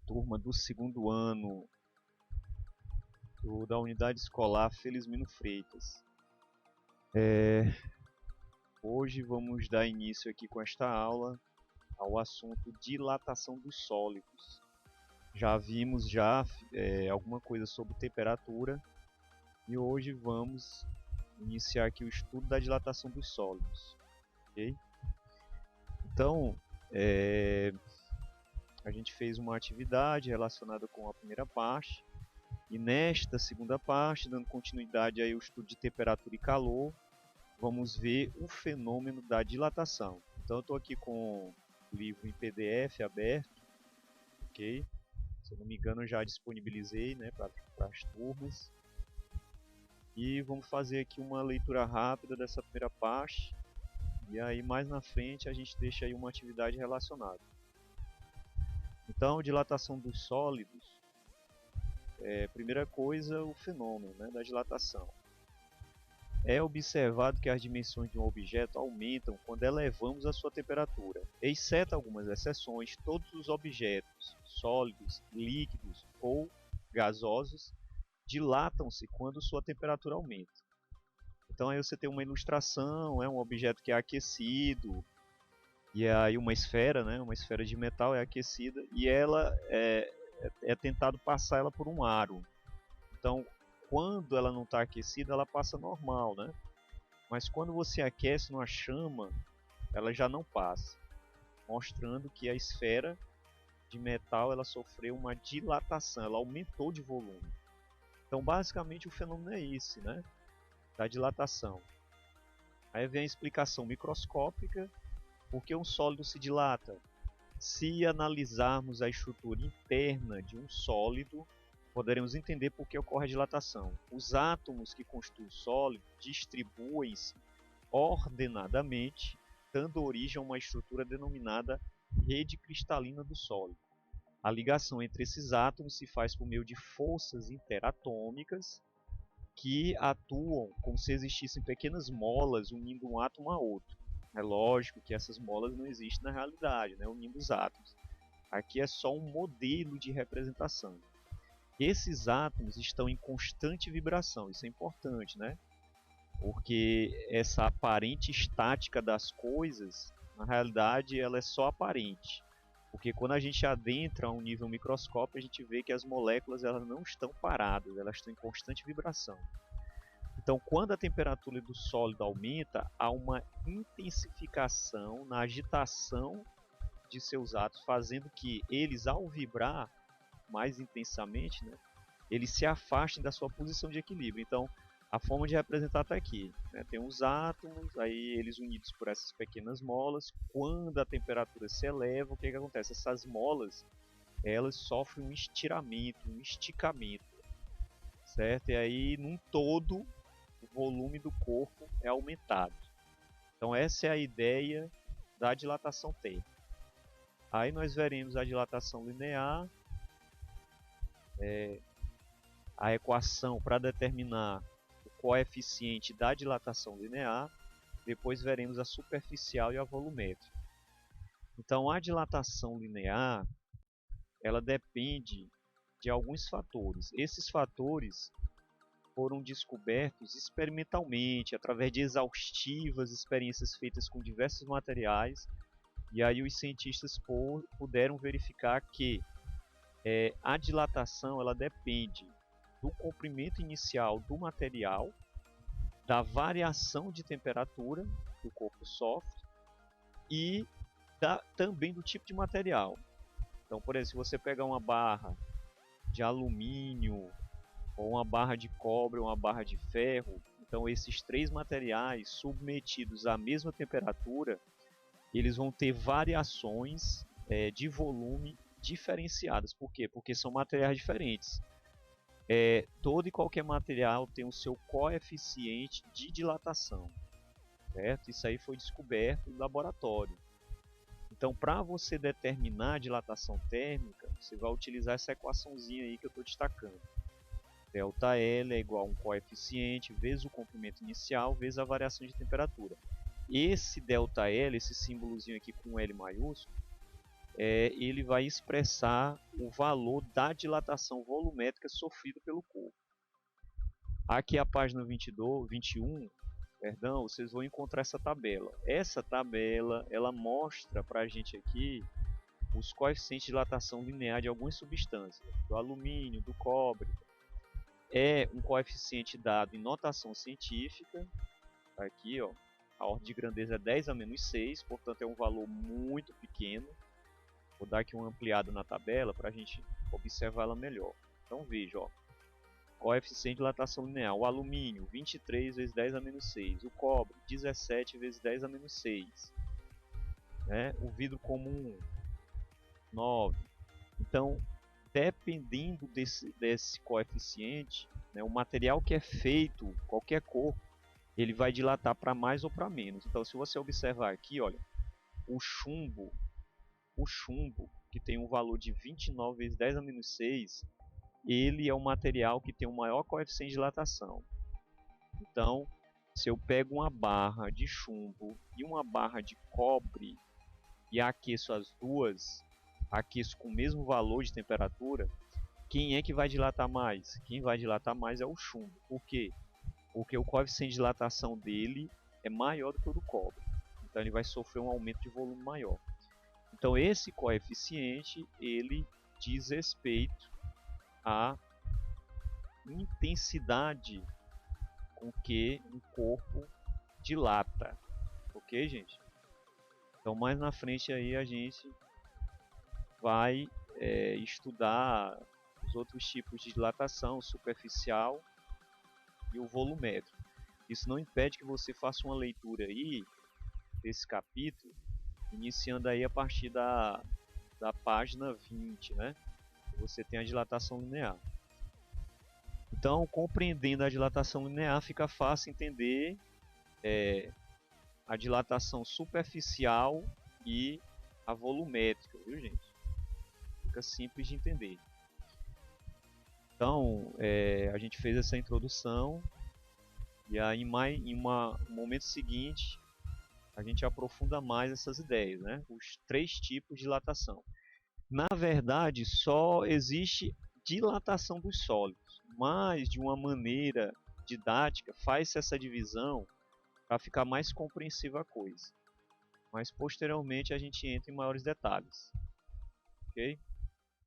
turma do segundo ano da unidade escolar Felizmino Freitas. Hoje vamos dar início aqui com esta aula ao assunto dilatação dos sólidos. Já vimos alguma coisa sobre temperatura e hoje vamos iniciar aqui o estudo da dilatação dos sólidos. Okay? Então, a gente fez uma atividade relacionada com a primeira parte e nesta segunda parte, dando continuidade aí ao estudo de temperatura e calor, vamos ver o fenômeno da dilatação. Então eu estou aqui com o livro em PDF aberto, ok? Se eu não me engano eu já disponibilizei, né, para as turmas. E vamos fazer aqui uma leitura rápida dessa primeira parte. E aí mais na frente a gente deixa aí uma atividade relacionada. Então, dilatação dos sólidos. Primeira coisa, o fenômeno, né, da dilatação. É observado que as dimensões de um objeto aumentam quando elevamos a sua temperatura. Exceto algumas exceções, todos os objetos, sólidos, líquidos ou gasosos, dilatam-se quando sua temperatura aumenta. Então aí você tem uma ilustração, um objeto que é aquecido, e aí uma esfera, né, uma esfera de metal é aquecida, e ela é tentado passar ela por um aro. Então, quando ela não está aquecida, ela passa normal, né? Mas quando você aquece numa chama, ela já não passa, mostrando que a esfera de metal ela sofreu uma dilatação, ela aumentou de volume. Então, basicamente, o fenômeno é esse, né? Da dilatação. Aí vem a explicação microscópica, por que um sólido se dilata. Se analisarmos a estrutura interna de um sólido, poderemos entender por que ocorre a dilatação. Os átomos que constituem o sólido distribuem-se ordenadamente, dando origem a uma estrutura denominada rede cristalina do sólido. A ligação entre esses átomos se faz por meio de forças interatômicas que atuam como se existissem pequenas molas unindo um átomo a outro. É lógico que essas molas não existem na realidade, né, unindo os átomos. Aqui é só um modelo de representação. Esses átomos estão em constante vibração, isso é importante, né? Porque essa aparente estática das coisas, na realidade, ela é só aparente. Porque quando a gente adentra a um nível microscópio, a gente vê que as moléculas elas não estão paradas, elas estão em constante vibração. Então, quando a temperatura do sólido aumenta, há uma intensificação na agitação de seus átomos, fazendo que eles, ao vibrar mais intensamente, né, eles se afastem da sua posição de equilíbrio. Então, a forma de representar está aqui. Né? Tem os átomos, aí eles unidos por essas pequenas molas. Quando a temperatura se eleva, o que acontece? Essas molas elas sofrem um estiramento, um esticamento, certo? E aí, num todo, o volume do corpo é aumentado. Então, essa é a ideia da dilatação térmica. Aí nós veremos a dilatação linear, a equação para determinar o coeficiente da dilatação linear, depois veremos a superficial e a volumétrica. Então, a dilatação linear, ela depende de alguns fatores. Esses fatores foram descobertos experimentalmente, através de exaustivas experiências feitas com diversos materiais, e aí os cientistas puderam verificar que a dilatação ela depende do comprimento inicial do material, da variação de temperatura que o corpo sofre e também do tipo de material. Então, por exemplo, se você pegar uma barra de alumínio, ou uma barra de cobre, ou uma barra de ferro, então esses três materiais submetidos à mesma temperatura, eles vão ter variações de volume diferenciadas. Por quê? Porque são materiais diferentes. Todo e qualquer material tem o seu coeficiente de dilatação, certo? Isso aí foi descoberto no laboratório. Então, para você determinar a dilatação térmica, você vai utilizar essa equaçãozinha aí que eu estou destacando. ΔL é igual a um coeficiente vezes o comprimento inicial vezes a variação de temperatura. Esse ΔL, esse símbolozinho aqui com L maiúsculo, ele vai expressar o valor da dilatação volumétrica sofrida pelo corpo. Aqui a página 21, perdão, vocês vão encontrar essa tabela. Essa tabela, ela mostra para a gente aqui os coeficientes de dilatação linear de algumas substâncias, do alumínio, do cobre. É um coeficiente dado em notação científica, aqui ó, a ordem de grandeza é 10 a menos 6, portanto é um valor muito pequeno. Vou dar aqui uma ampliada na tabela para a gente observá-la melhor. Então veja, ó, coeficiente de dilatação linear, o alumínio 23 vezes 10 a menos 6, o cobre 17 vezes 10 a menos 6, né? O vidro comum 9. Então, dependendo desse coeficiente, né, o material que é feito, qualquer cor, ele vai dilatar para mais ou para menos. Então, se você observar aqui, olha, o chumbo, que tem um valor de 29 vezes 10 a menos 6, ele é o material que tem o maior coeficiente de dilatação. Então, se eu pego uma barra de chumbo e uma barra de cobre e aqueço as duas, aqueço com o mesmo valor de temperatura, quem é que vai dilatar mais? Quem vai dilatar mais é o chumbo. Por quê? Porque o coeficiente de dilatação dele é maior do que o do cobre. Então ele vai sofrer um aumento de volume maior. Então esse coeficiente, ele diz respeito à intensidade com que um corpo dilata. Ok, gente? Então mais na frente aí a gente vai estudar os outros tipos de dilatação, superficial e o volumétrico. Isso não impede que você faça uma leitura aí desse capítulo, iniciando aí a partir da página 20, né? Você tem a dilatação linear. Então, compreendendo a dilatação linear, fica fácil entender a dilatação superficial e a volumétrica, viu, gente? Fica simples de entender. Então, a gente fez essa introdução e aí em um momento seguinte a gente aprofunda mais essas ideias, né? Os 3 tipos de dilatação. Na verdade, só existe dilatação dos sólidos, mas de uma maneira didática faz-se essa divisão para ficar mais compreensível a coisa. Mas posteriormente a gente entra em maiores detalhes. Ok?